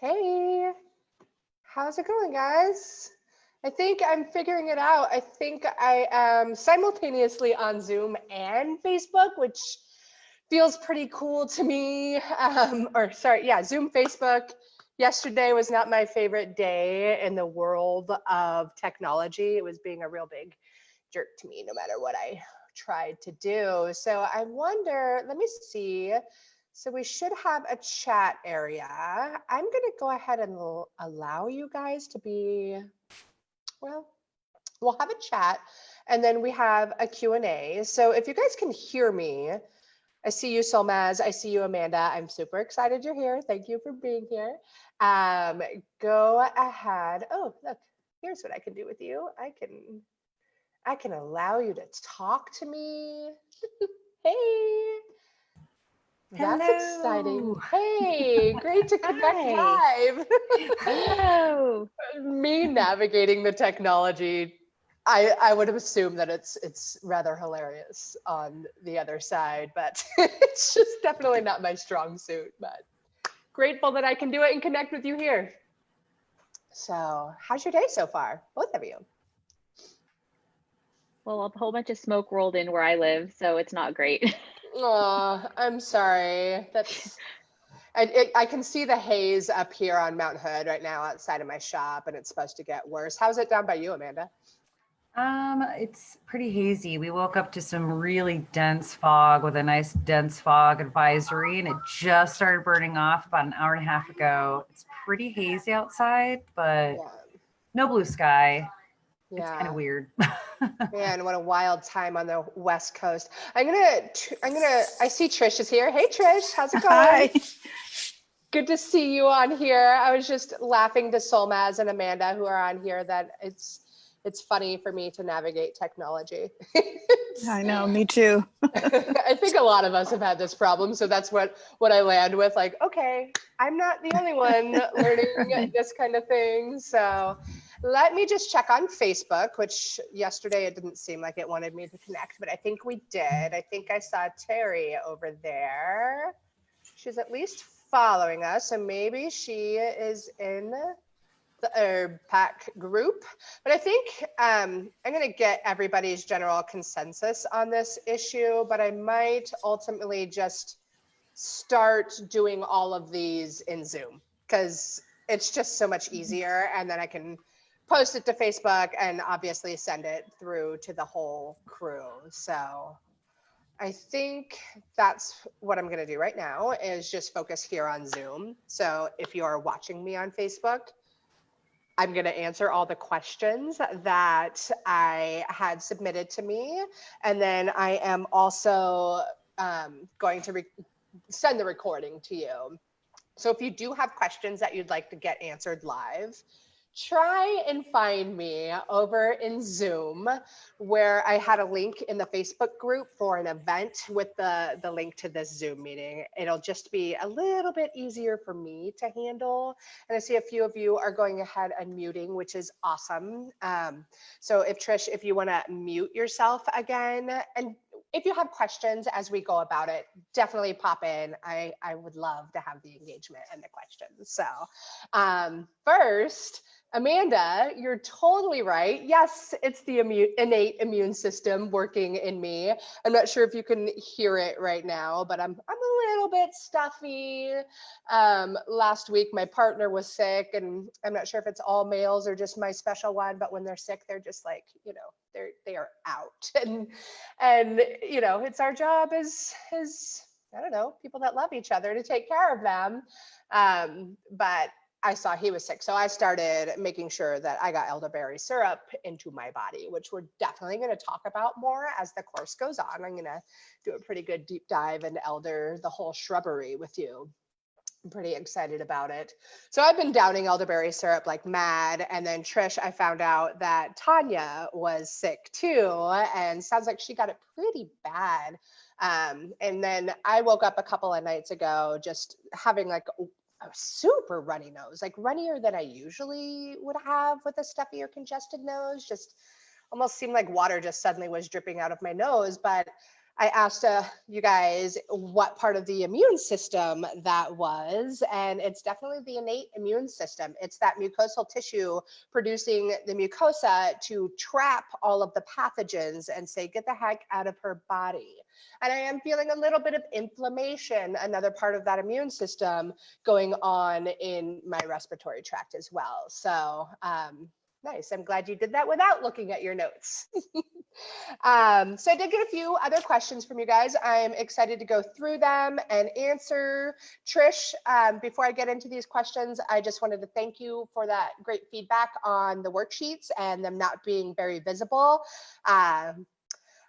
Hey, how's it going, guys? I think I'm figuring it out. I think I am simultaneously on Zoom and Facebook, which feels pretty cool to me. Zoom, Facebook. Yesterday was not my favorite day in the world of technology. It was being a real big jerk to me, no matter what I tried to do. So I wonder, let me see. So we should have a chat area. I'm going to go ahead and allow you guys to be, well, we'll have a chat and then we have a Q&A. So if you guys can hear me, I see you, Solmaz. I see you, Amanda. I'm super excited you're here. Thank you for being here. Go ahead. Oh, look, here's what I can do with you. I can allow you to talk to me. Hey. That's exciting. Hello. Hey, great to connect Hi. live. Hello. Me navigating the technology, I would assume that it's rather hilarious on the other side, but it's just definitely not my strong suit. But grateful that I can do it and connect with you here. So, how's your day so far, both of you? Well, a whole bunch of smoke rolled in where I live, so it's not great. Oh, I'm sorry. I can see the haze up here on Mount Hood right now outside of my shop, and it's supposed to get worse. How's it down by you, Amanda? It's pretty hazy. We woke up to some really dense fog with a nice dense fog advisory, and it just started burning off about an hour and a half ago. It's pretty hazy outside, but Yeah. no blue sky. It's kind Yeah. of weird. Man, what a wild time on the West Coast. I see Trish is here. Hey, Trish, how's it going? Hi. Good to see you on here. I was just laughing to Solmaz and Amanda who are on here that it's funny for me to navigate technology. I know, me too. I think a lot of us have had this problem, so that's what I land with. Like, okay, I'm not the only one learning this kind of thing. So let me just check on Facebook, which yesterday it didn't seem like it wanted me to connect, but I think we did. I think I saw Terry over there. She's at least following us, so maybe she is in the herb pack group. But I think I'm going to get everybody's general consensus on this issue, but I might ultimately just start doing all of these in Zoom because it's just so much easier. And then I can post it to Facebook and obviously send it through to the whole crew. So I think that's what I'm going to do right now is just focus here on Zoom. So if you are watching me on Facebook, I'm going to answer all the questions that I had submitted to me. And then I am also going to send the recording to you. So if you do have questions that you'd like to get answered live, try and find me over in Zoom where I had a link in the Facebook group for an event with the link to this Zoom meeting. It'll just be a little bit easier for me to handle. And I see a few of you are going ahead and muting, which is awesome. So if Trish, if you want to mute yourself again, and if you have questions as we go about it, definitely pop in. I would love to have the engagement and the questions. So first, Amanda, you're totally right. Yes, it's the innate immune system working in me. I'm not sure if you can hear it right now, but I'm a little bit stuffy. Last week, my partner was sick, and I'm not sure if it's all males or just my special one, but when they're sick, they're just like, they are out. And it's our job as I don't know, people that love each other to take care of them. But I saw he was sick. So I started making sure that I got elderberry syrup into my body, which we're definitely going to talk about more as the course goes on. I'm going to do a pretty good deep dive into elder, the whole shrubbery with you. I'm pretty excited about it. So I've been downing elderberry syrup like mad. And then Trish, I found out that Tanya was sick too. And sounds like she got it pretty bad. And then I woke up a couple of nights ago just having like a super runny nose, like runnier than I usually would have with a stuffy or congested nose. Just almost seemed like water just suddenly was dripping out of my nose. But I asked you guys what part of the immune system that was, and it's definitely the innate immune system. It's that mucosal tissue producing the mucosa to trap all of the pathogens and say, get the heck out of her body. And I am feeling a little bit of inflammation, another part of that immune system going on in my respiratory tract as well. So nice. I'm glad you did that without looking at your notes. So I did get a few other questions from you guys. I'm excited to go through them and answer. Trish, before I get into these questions, I just wanted to thank you for that great feedback on the worksheets and them not being very visible.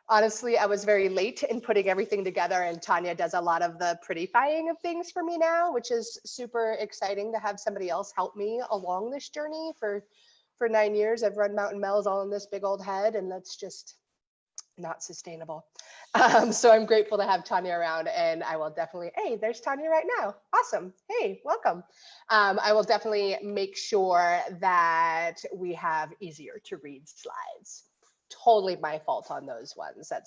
Honestly, I was very late in putting everything together, and Tanya does a lot of the prettifying of things for me now, which is super exciting to have somebody else help me along this journey. For 9 years, I've run Mountain Mel's all in this big old head, and that's just not sustainable. So I'm grateful to have Tanya around, and I will definitely, hey, there's Tanya right now. Awesome. Hey, welcome. I will definitely make sure that we have easier to read slides. Totally my fault on those ones. I'm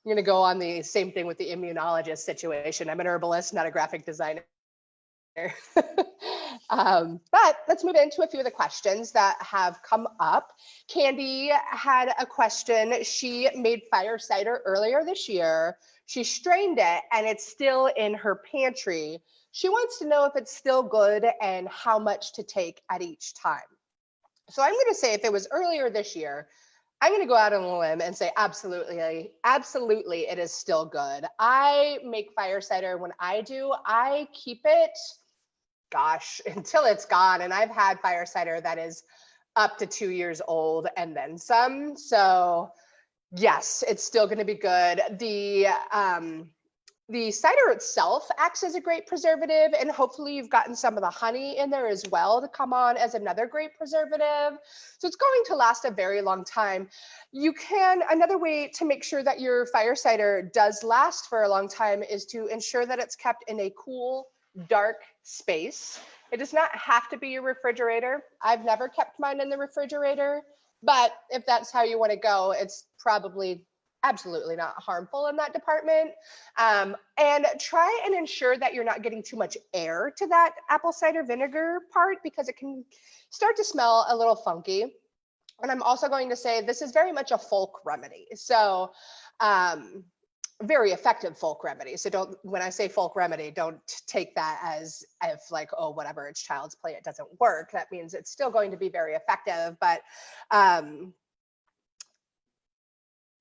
going to go on the same thing with the immunologist situation. I'm an herbalist, not a graphic designer. But let's move into a few of the questions that have come up. Candy had a question. She made fire cider earlier this year. She strained it and it's still in her pantry. She wants to know if it's still good and how much to take at each time. So I'm going to say if it was earlier this year, I'm going to go out on a limb and say absolutely, it is still good. I make fire cider. When I do, I keep it, gosh, until it's gone. And I've had fire cider that is up to 2 years old and then some. So yes, it's still going to be good. The cider itself acts as a great preservative, and hopefully you've gotten some of the honey in there as well to come on as another great preservative. So it's going to last a very long time. Another way to make sure that your fire cider does last for a long time is to ensure that it's kept in a cool, dark space. It does not have to be your refrigerator. I've never kept mine in the refrigerator, but if that's how you want to go, it's probably absolutely not harmful in that department. And try and ensure that you're not getting too much air to that apple cider vinegar part, because it can start to smell a little funky. And I'm also going to say this is very much a folk remedy. So very effective folk remedy. So when I say folk remedy, don't take that as if like, oh, whatever, it's child's play, it doesn't work. That means it's still going to be very effective, but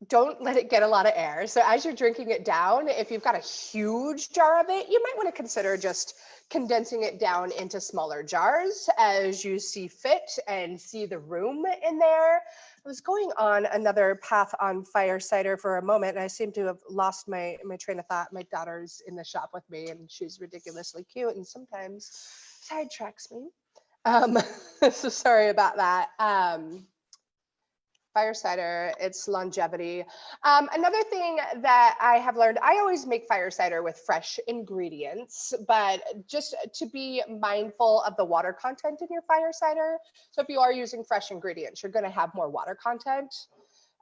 don't let it get a lot of air. So as you're drinking it down, if you've got a huge jar of it, you might want to consider just condensing it down into smaller jars as you see fit and see the room in there. I was going on another path on fire cider for a moment, and I seem to have lost my train of thought. My daughter's in the shop with me, and she's ridiculously cute and sometimes sidetracks me. So sorry about that. Fire cider, its longevity. Another thing that I have learned, I always make fire cider with fresh ingredients, but just to be mindful of the water content in your fire cider. So if you are using fresh ingredients, you're going to have more water content.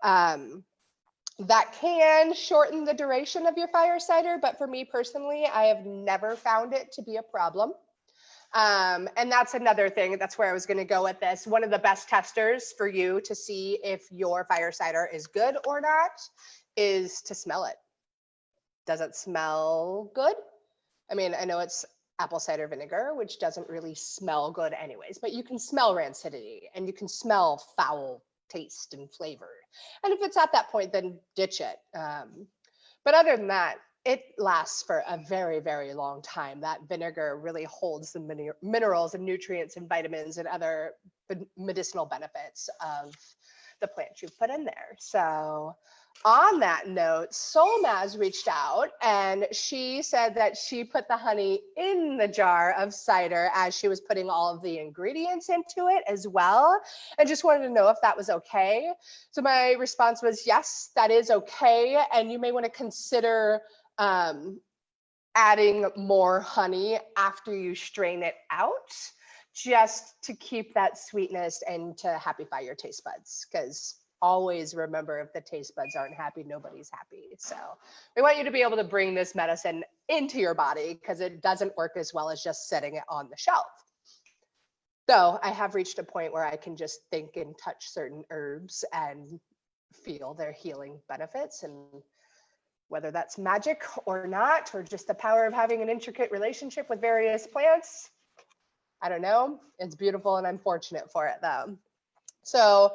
That can shorten the duration of your fire cider, but for me personally, I have never found it to be a problem. And that's another thing. That's where I was going to go with this. One of the best testers for you to see if your fire cider is good or not is to smell it. Does it smell good? I mean, I know it's apple cider vinegar, which doesn't really smell good anyways, but you can smell rancidity and you can smell foul taste and flavor. And if it's at that point, then ditch it. But other than that, it lasts for a very, very long time. That vinegar really holds the minerals and nutrients and vitamins and other medicinal benefits of the plants you've put in there. So on that note, Solmaz reached out and she said that she put the honey in the jar of cider as she was putting all of the ingredients into it as well. And just wanted to know if that was okay. So my response was, yes, that is okay. And you may want to consider adding more honey after you strain it out, just to keep that sweetness and to happify your taste buds, because always remember, if the taste buds aren't happy, nobody's happy. So we want you to be able to bring this medicine into your body because it doesn't work as well as just setting it on the shelf. So I have reached a point where I can just think and touch certain herbs and feel their healing benefits. And whether that's magic or not, or just the power of having an intricate relationship with various plants, I don't know. It's beautiful and I'm fortunate for it though. So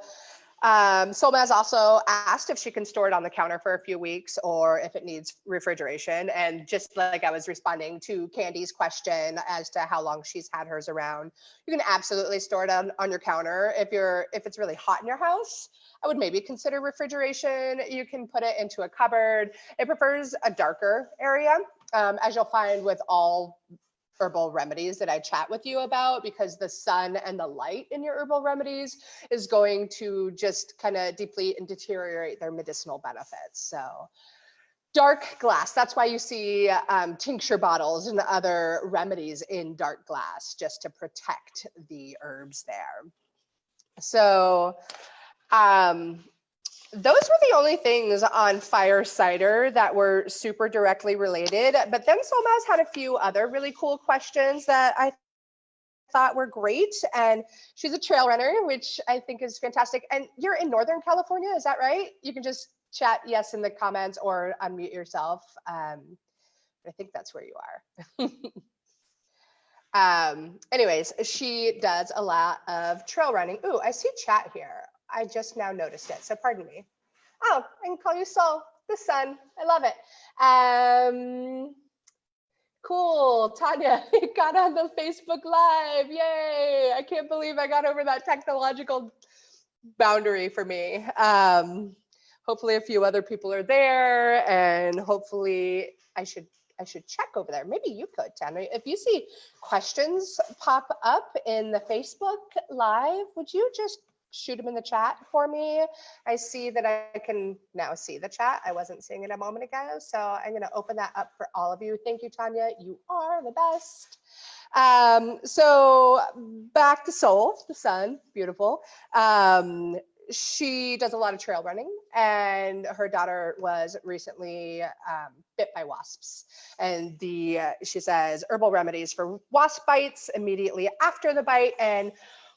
Solmaz also asked if she can store it on the counter for a few weeks or if it needs refrigeration. And just like I was responding to Candy's question as to how long she's had hers around, you can absolutely store it on your counter. If it's really hot in your house, I would maybe consider refrigeration. You can put it into a cupboard. It prefers a darker area, as you'll find with all herbal remedies that I chat with you about, because the sun and the light in your herbal remedies is going to just kind of deplete and deteriorate their medicinal benefits. So dark glass, that's why you see tincture bottles and other remedies in dark glass, just to protect the herbs there. So those were the only things on fire cider that were super directly related. But then Solmaz had a few other really cool questions that I thought were great. And she's a trail runner, which I think is fantastic. And you're in Northern California, is that right? You can just chat yes in the comments or unmute yourself. I think that's where you are. Anyways, she does a lot of trail running. Ooh, I see chat here. I just now noticed it, so pardon me. Oh, I can call you Sol, the sun. I love it. Cool, Tanya got on the Facebook Live. Yay! I can't believe I got over that technological boundary for me. Hopefully a few other people are there, and hopefully I should check over there. Maybe you could, Tanya. If you see questions pop up in the Facebook Live, would you just shoot them in the chat for me? I see that I can now see the chat. I wasn't seeing it a moment ago. So I'm going to open that up for all of you. Thank you, Tanya. You are the best. So back to Sol, the sun, beautiful. She does a lot of trail running, and her daughter was recently bit by wasps. And she says herbal remedies for wasp bites immediately after the bite, and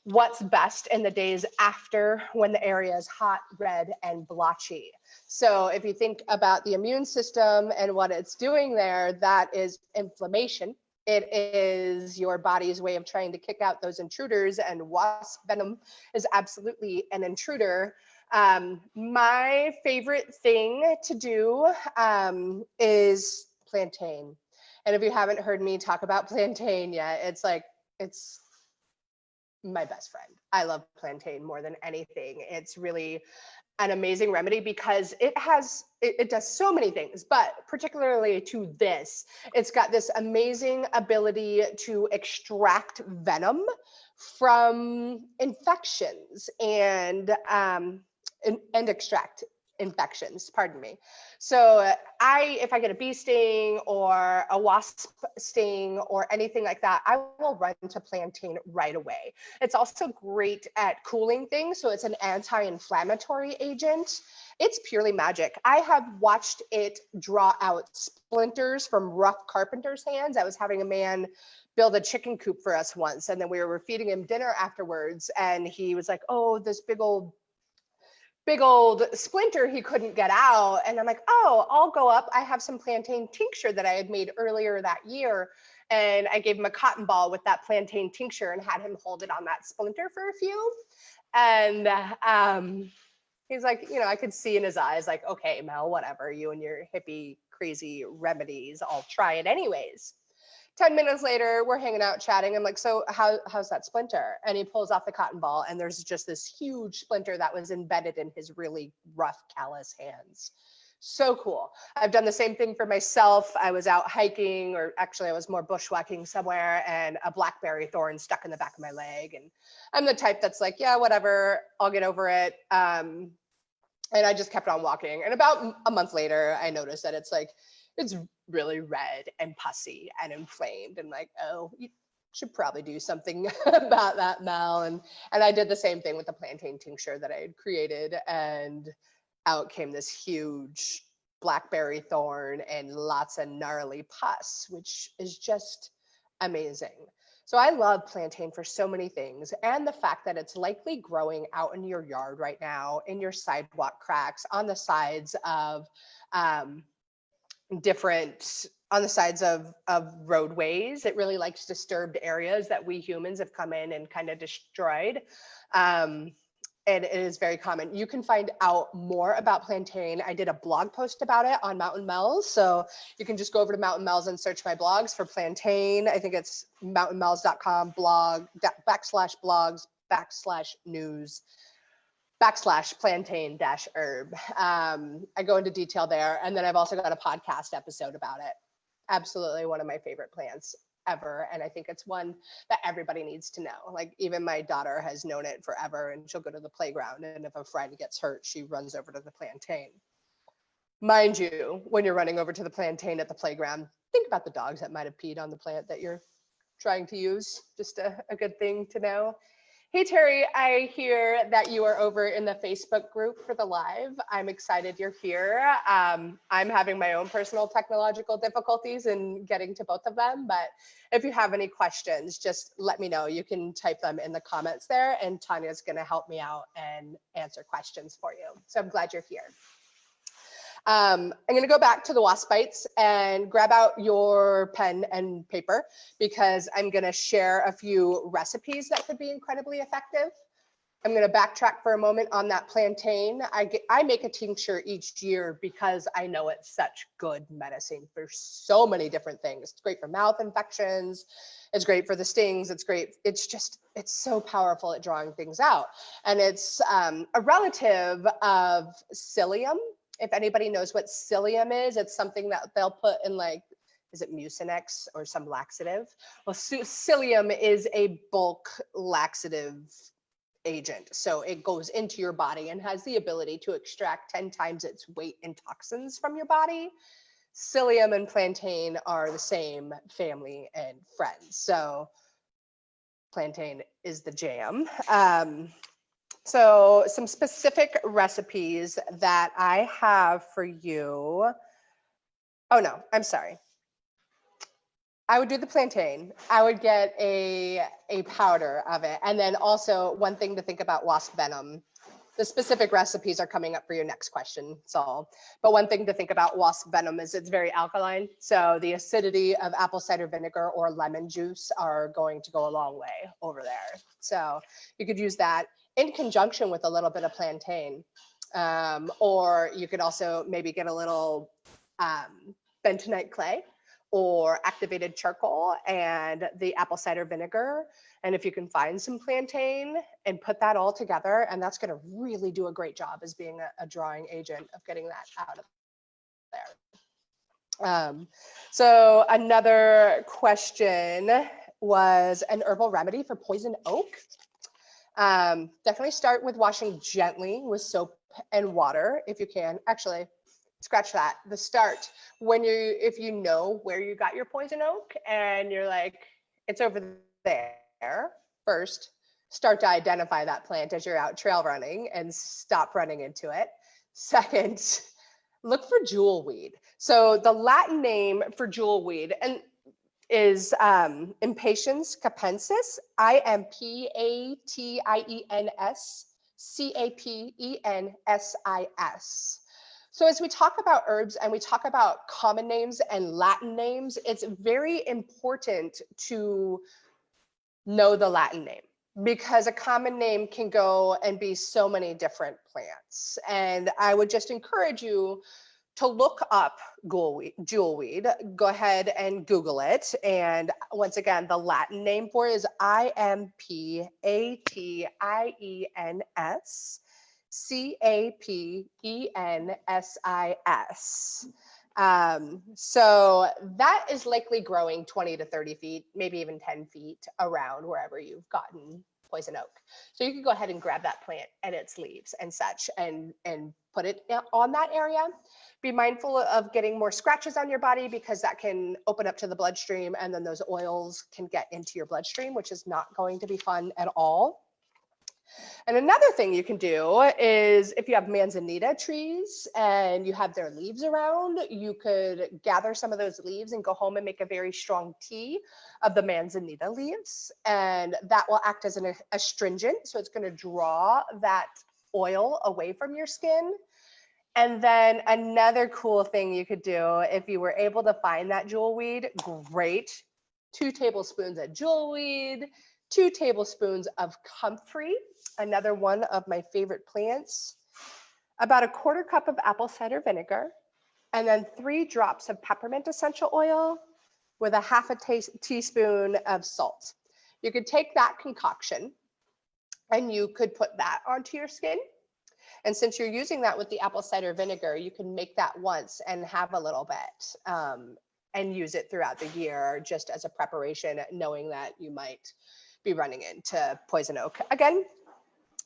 what's best in the days after when the area is hot, red, and blotchy. So if you think about the immune system and what it's doing there, that is inflammation. It is your body's way of trying to kick out those intruders, and wasp venom is absolutely an intruder. My favorite thing to do is plantain. And if you haven't heard me talk about plantain yet, it's my best friend. I love plantain more than anything. It's really an amazing remedy because it does so many things, but particularly to this, it's got this amazing ability to extract venom from infections and extract infections, pardon me. So if I get a bee sting or a wasp sting or anything like that, I will run to plantain right away. It's also great at cooling things. So it's an anti-inflammatory agent. It's purely magic. I have watched it draw out splinters from rough carpenter's hands. I was having a man build a chicken coop for us once, and then we were feeding him dinner afterwards, and he was like, oh, this big old splinter he couldn't get out. And I'm like, oh, I'll go up. I have some plantain tincture that I had made earlier that year. And I gave him a cotton ball with that plantain tincture and had him hold it on that splinter for a few. And he's like, I could see in his eyes, like, okay, Mel, whatever, you and your hippie crazy remedies, I'll try it anyways. 10 minutes later, we're hanging out chatting. I'm like, so how's that splinter? And he pulls off the cotton ball, and there's just this huge splinter that was embedded in his really rough, callous hands. So cool. I've done the same thing for myself. I was out hiking, or actually I was more bushwhacking somewhere, and a blackberry thorn stuck in the back of my leg. And I'm the type that's like, yeah, whatever, I'll get over it. And I just kept on walking. And about a month later, I noticed that it's really red and pussy and inflamed, and like, oh, should probably do something about that, Mel. And I did the same thing with the plantain tincture that I had created, and out came this huge blackberry thorn and lots of gnarly pus, which is just amazing. So I love plantain for so many things, and the fact that it's likely growing out in your yard right now, in your sidewalk cracks, on the sides of on the sides of roadways. It really likes disturbed areas that we humans have come in and kind of destroyed. And it is very common. You can find out more about plantain. I did a blog post about it on Mountain Mel's. So you can just go over to Mountain Mel's and search my blogs for plantain. I think it's mountainmel's.com /blog/news/plantain-herb. I go into detail there. And then I've also got a podcast episode about it. Absolutely one of my favorite plants ever. And I think it's one that everybody needs to know. Like, even my daughter has known it forever, and she'll go to the playground, and if a friend gets hurt, she runs over to the plantain. Mind you, when you're running over to the plantain at the playground, think about the dogs that might have peed on the plant that you're trying to use. Just a good thing to know. Hey, Terry, I hear that you are over in the Facebook group for the live. I'm excited you're here. I'm having my own personal technological difficulties in getting to both of them, but if you have any questions, just let me know. You can type them in the comments there, and Tanya's gonna help me out and answer questions for you. So I'm glad you're here. I'm going to go back to the wasp bites and grab out your pen and paper, because I'm going to share a few recipes that could be incredibly effective. I'm going to backtrack for a moment on that plantain. I make a tincture each year because I know it's such good medicine for so many different things. It's great for mouth infections. It's great for the stings. It's great. It's so powerful at drawing things out. And it's a relative of psyllium. If anybody knows what psyllium is, it's something that they'll put in, like, is it Mucinex or some laxative? Well, psyllium is a bulk laxative agent. So it goes into your body and has the ability to extract 10 times its weight in toxins from your body. Psyllium and plantain are the same family and friends. So plantain is the jam. So some specific recipes that I have for you. Oh no, I'm sorry. I would do the plantain. I would get a powder of it. And then also, one thing to think about wasp venom. The specific recipes are coming up for your next question, Saul. But one thing to think about wasp venom is it's very alkaline. So the acidity of apple cider vinegar or lemon juice are going to go a long way over there. So you could use that in conjunction with a little bit of plantain. Or you could also maybe get a little bentonite clay or activated charcoal and the apple cider vinegar. And if you can find some plantain and put that all together, and that's gonna really do a great job as being a drawing agent of getting that out of there. So another question was an herbal remedy for poison oak. Definitely start with washing gently with soap and water if you can. Actually, scratch that. The start, if you know where you got your poison oak and you're like, it's over there, first, start to identify that plant as you're out trail running and stop running into it. Second, look for jewelweed. So the Latin name for jewelweed is Impatiens capensis, IMPATIENS CAPENSIS. So as we talk about herbs and we talk about common names and Latin names, it's very important to know the Latin name, because a common name can go and be so many different plants. And I would just encourage you to look up jewelweed. Go ahead and Google it. And once again, the Latin name for it is IMPATIENS CAPENSIS. So that is likely growing 20 to 30 feet, maybe even 10 feet around wherever you've gotten poison oak. So you can go ahead and grab that plant and its leaves and such and put it on that area. Be mindful of getting more scratches on your body because that can open up to the bloodstream and then those oils can get into your bloodstream, which is not going to be fun at all. And another thing you can do is if you have manzanita trees and you have their leaves around, you could gather some of those leaves and go home and make a very strong tea of the manzanita leaves. And that will act as an astringent. So it's going to draw that oil away from your skin. And then another cool thing you could do if you were able to find that jewelweed, great. 2 tablespoons of jewelweed, 2 tablespoons of comfrey, another one of my favorite plants, about 1/4 cup of apple cider vinegar, and then 3 drops of peppermint essential oil with 1/2 teaspoon of salt. You could take that concoction and you could put that onto your skin. And since you're using that with the apple cider vinegar, you can make that once and have a little bit and use it throughout the year just as a preparation, knowing that you might be running into poison oak again.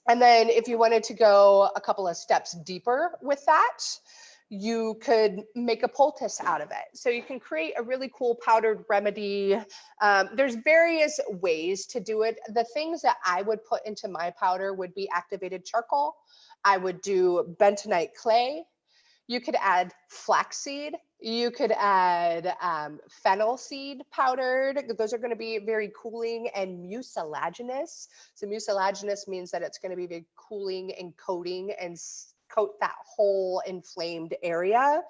And then if you wanted to go a couple of steps deeper with that, you could make a poultice out of it. So you can create a really cool powdered remedy. There's various ways to do it. The things that I would put into my powder would be activated charcoal. I would do bentonite clay. You could add flaxseed. You could add fennel seed powdered. Those are going to be very cooling and mucilaginous. So mucilaginous means that it's going to be very cooling and coating and coat that whole inflamed area.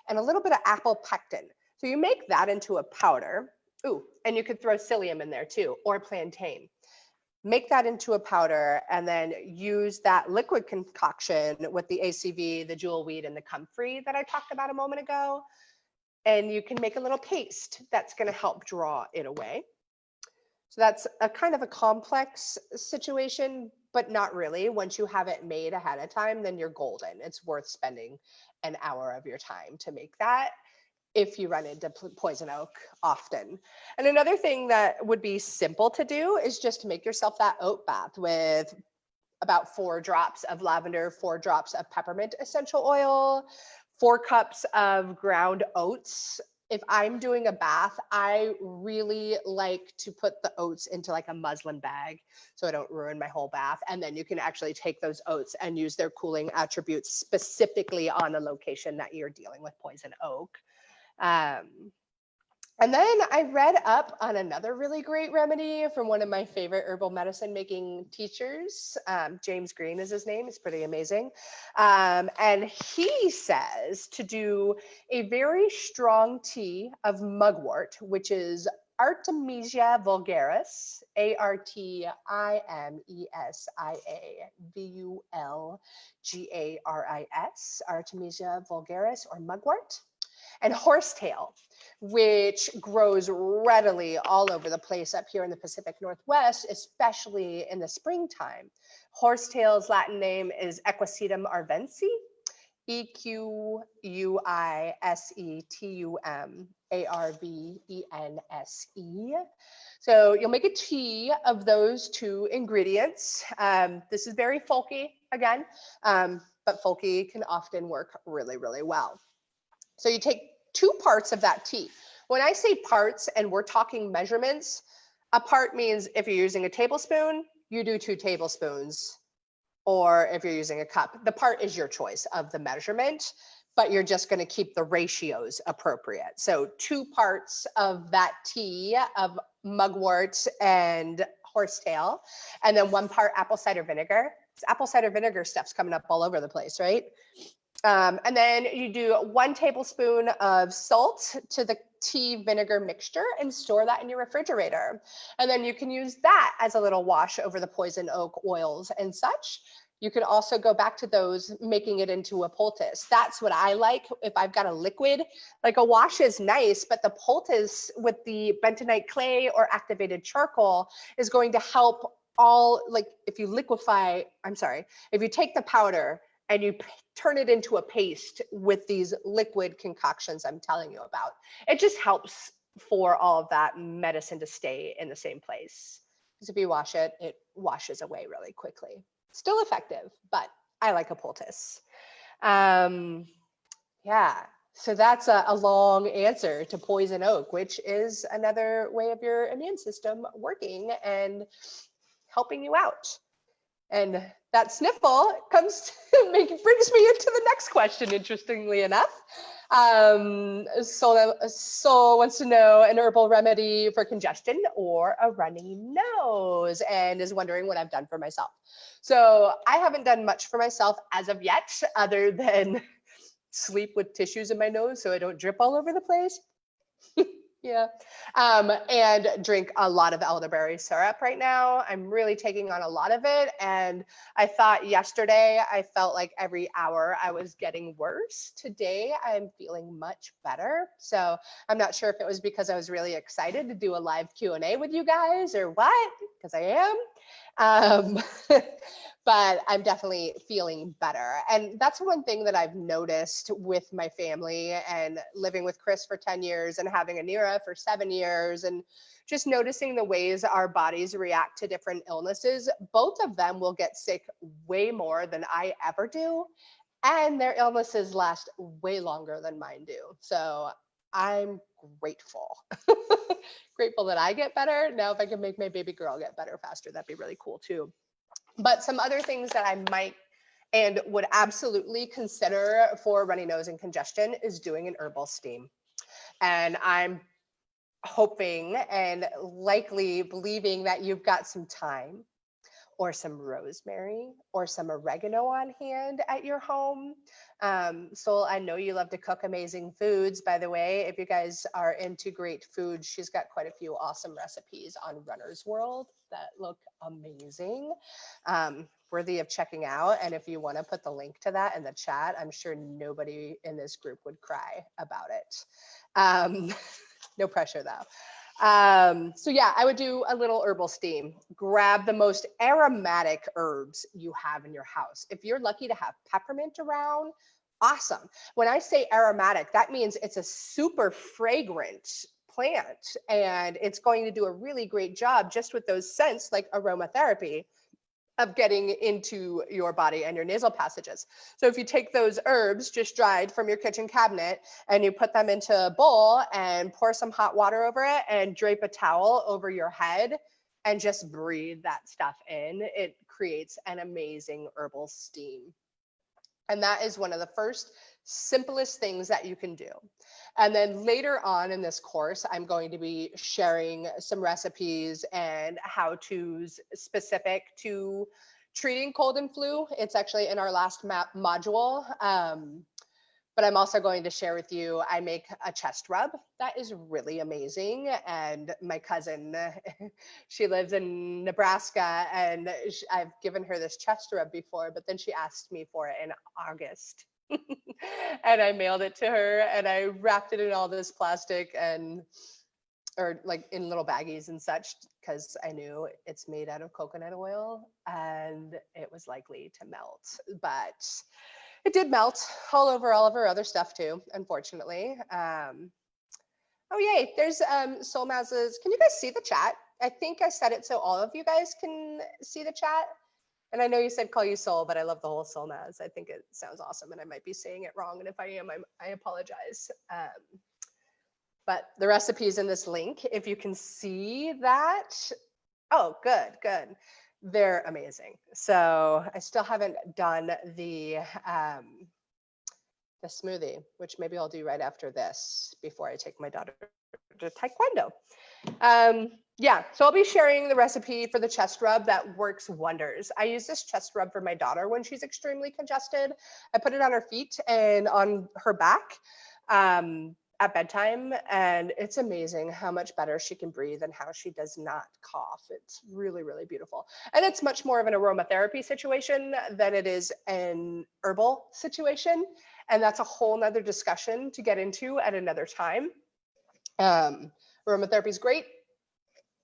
And a little bit of apple pectin. So you make that into a powder. Ooh, and you could throw psyllium in there too, or plantain. Make that into a powder and then use that liquid concoction with the ACV, the jewelweed, and the comfrey that I talked about a moment ago. And you can make a little paste that's going to help draw it away. So that's a kind of a complex situation, but not really. Once you have it made ahead of time, then you're golden. It's worth spending an hour of your time to make that if you run into poison oak often. And another thing that would be simple to do is just to make yourself that oat bath with about 4 drops of lavender, 4 drops of peppermint essential oil, 4 cups of ground oats. If I'm doing a bath, I really like to put the oats into like a muslin bag so I don't ruin my whole bath. And then you can actually take those oats and use their cooling attributes specifically on a location that you're dealing with poison oak. And then I read up on another really great remedy from one of my favorite herbal medicine making teachers. James Green is his name. He's pretty amazing. And he says to do a very strong tea of mugwort, which is Artemisia vulgaris, Artemisia vulgaris, Artemisia vulgaris or mugwort, and horsetail, which grows readily all over the place up here in the Pacific Northwest, especially in the springtime. Horsetail's Latin name is Equisetum arvense, Equisetum arvense. So you'll make a tea of those 2 ingredients. This is very folky again, but folky can often work really, really well. So you take 2 parts of that tea. When I say parts and we're talking measurements, a part means if you're using a tablespoon, you do 2 tablespoons. Or if you're using a cup, the part is your choice of the measurement, but you're just going to keep the ratios appropriate. So 2 parts of that tea of mugwort and horsetail, and then 1 part apple cider vinegar. This apple cider vinegar stuff's coming up all over the place, right? And then you do 1 tablespoon of salt to the tea vinegar mixture and store that in your refrigerator. And then you can use that as a little wash over the poison oak oils and such. You can also go back to those, making it into a poultice. That's what I like if I've got a liquid. Like a wash is nice, but the poultice with the bentonite clay or activated charcoal is going to help all, like if you if you take the powder and you turn it into a paste with these liquid concoctions I'm telling you about, it just helps for all of that medicine to stay in the same place. because if you wash it, it washes away really quickly. Still effective, but I like a poultice. Yeah, so that's a long answer to poison oak, which is another way of your immune system working and helping you out. And that sniffle brings me into the next question, interestingly enough. Sol wants to know an herbal remedy for congestion or a runny nose and is wondering what I've done for myself. So I haven't done much for myself as of yet, other than sleep with tissues in my nose so I don't drip all over the place. Yeah. And drink a lot of elderberry syrup right now. I'm really taking on a lot of it. And I thought yesterday I felt like every hour I was getting worse. Today I'm feeling much better. So I'm not sure if it was because I was really excited to do a live Q&A with you guys or what, because I am. But I'm definitely feeling better. And that's one thing that I've noticed with my family and living with Chris for 10 years and having Anira for 7 years and just noticing the ways our bodies react to different illnesses. Both of them will get sick way more than I ever do. And their illnesses last way longer than mine do. So I'm grateful. Grateful that I get better. Now, if I can make my baby girl get better faster, that'd be really cool too. But some other things that I might and would absolutely consider for runny nose and congestion is doing an herbal steam. And I'm hoping and likely believing that you've got some thyme or some rosemary or some oregano on hand at your home. Sol, I know you love to cook amazing foods. By the way, if you guys are into great food, she's got quite a few awesome recipes on Runner's World that look amazing, worthy of checking out. And if you want to put the link to that in the chat, I'm sure nobody in this group would cry about it. No pressure though. So yeah, I would do a little herbal steam. Grab the most aromatic herbs you have in your house. If you're lucky to have peppermint around, awesome. When I say aromatic, that means it's a super fragrant plant and it's going to do a really great job just with those scents like aromatherapy of getting into your body and your nasal passages. So if you take those herbs just dried from your kitchen cabinet and you put them into a bowl and pour some hot water over it and drape a towel over your head and just breathe that stuff in, it creates an amazing herbal steam. And that is one of the first simplest things that you can do. And then later on in this course, I'm going to be sharing some recipes and how-tos specific to treating cold and flu. It's actually in our last module. But I'm also going to share with you, I make a chest rub that is really amazing. And my cousin, she lives in Nebraska, and I've given her this chest rub before, but then she asked me for it in August. And I mailed it to her and I wrapped it in all this plastic or like in little baggies and such, because I knew it's made out of coconut oil and it was likely to melt. But it did melt all over all of her other stuff too, unfortunately. Oh yay, there's Solmaz's, can you guys see the chat? I think I said it so all of you guys can see the chat. And I know you said call you Sol, but I love the whole Solmaz. I think it sounds awesome and I might be saying it wrong. And if I am, I apologize. But the recipe is in this link. If you can see that, oh, good, good. They're amazing. So I still haven't done the smoothie, which maybe I'll do right after this before I take my daughter to Taekwondo. Yeah, so I'll be sharing the recipe for the chest rub that works wonders. I use this chest rub for my daughter when she's extremely congested. I put it on her feet and on her back at bedtime, and it's amazing how much better she can breathe and how she does not cough. It's really, really beautiful. And it's much more of an aromatherapy situation than it is an herbal situation. And that's a whole nother discussion to get into at another time. Aromatherapy is great.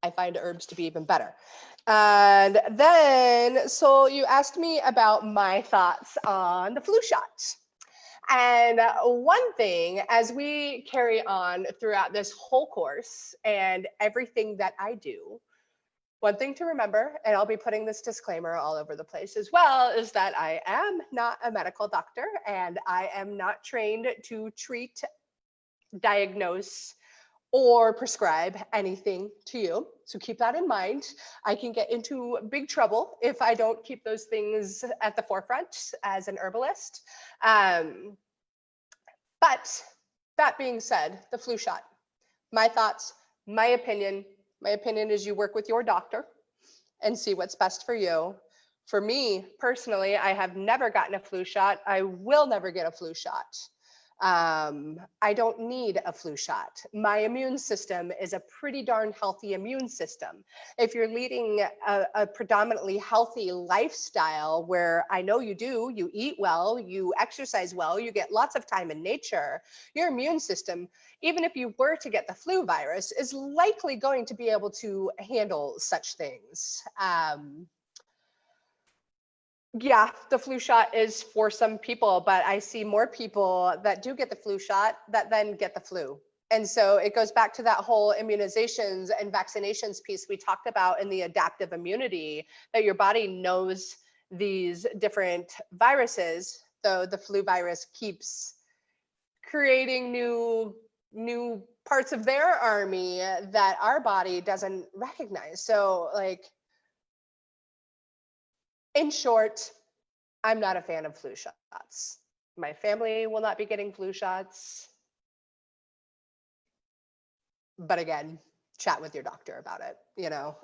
I find herbs to be even better. And then, so you asked me about my thoughts on the flu shot. And one thing, as we carry on throughout this whole course and everything that I do, One thing to remember, and I'll be putting this disclaimer all over the place as well, is that I am not a medical doctor and I am not trained to treat, diagnose, or prescribe anything to you. So keep that in mind. I can get into big trouble if I don't keep those things at the forefront as an herbalist. But that being said, the flu shot, my thoughts, my opinion is you work with your doctor and see what's best for you. For me personally, I have never gotten a flu shot. I will never get a flu shot. I don't need a flu shot. My immune system is a pretty darn healthy immune system. If you're leading a predominantly healthy lifestyle, where I know you do, you eat well, you exercise well, you get lots of time in nature, your immune system, even if you were to get the flu virus, is likely going to be able to handle such things. Yeah, the flu shot is for some people, but I see more people that do get the flu shot that then get the flu. And so it goes back to that whole immunizations and vaccinations piece we talked about in the adaptive immunity, that your body knows these different viruses, though the flu virus keeps creating new parts of their army that our body doesn't recognize. So like, in short, I'm not a fan of flu shots. My family will not be getting flu shots. But again, chat with your doctor about it. You know,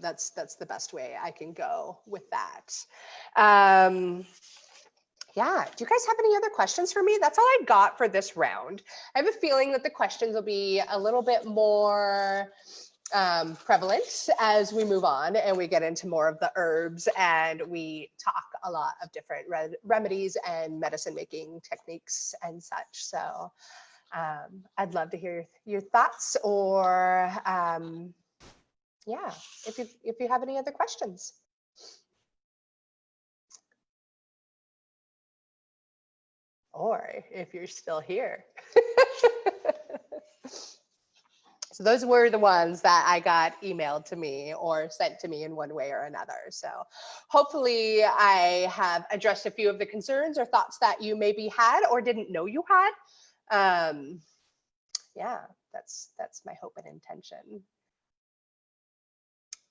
that's the best way I can go with that. Yeah, do you guys have any other questions for me? That's all I got for this round. I have a feeling that the questions will be a little bit more prevalent as we move on and we get into more of the herbs and we talk a lot of different remedies and medicine making techniques and such. So I'd love to hear your thoughts, or yeah, if you have any other questions. Or if you're still here. So those were the ones that I got emailed to me or sent to me in one way or another. So hopefully I have addressed a few of the concerns or thoughts that you maybe had or didn't know you had. Yeah, that's my hope and intention.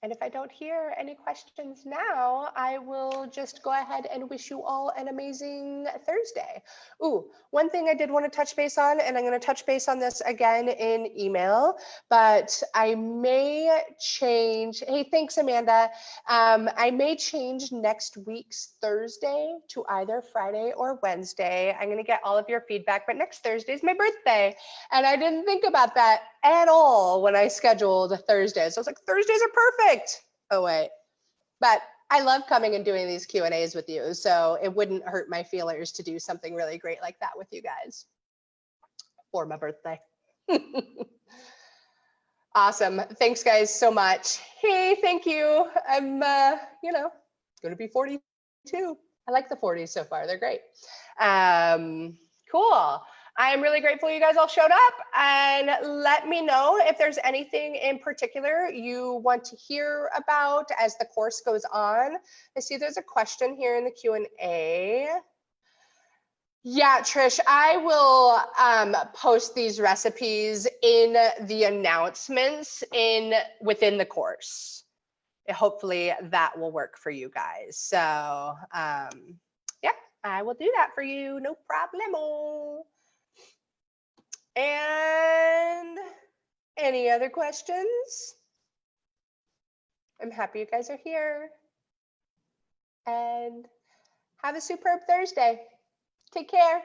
And if I don't hear any questions now, I will just go ahead and wish you all an amazing Thursday. Ooh, one thing I did want to touch base on, and I'm going to touch base on this again in email, but I may change. Hey, thanks, Amanda. I may change next week's Thursday to either Friday or Wednesday. I'm going to get all of your feedback, but next Thursday is my birthday. And I didn't think about that at all when I scheduled Thursdays. So I was like, Thursdays are perfect. Oh, wait. But I love coming and doing these Q&As with you. So it wouldn't hurt my feelers to do something really great like that with you guys for my birthday. Awesome. Thanks, guys, so much. Hey, thank you. I'm, going to be 42. I like the 40s so far. They're great. Cool. I'm really grateful you guys all showed up, and let me know if there's anything in particular you want to hear about as the course goes on. I see there's a question here in the Q&A. Yeah, Trish, I will post these recipes in the announcements within the course. Hopefully that will work for you guys. So yeah, I will do that for you. No problemo. And any other questions? I'm happy you guys are here. And have a superb Thursday. Take care.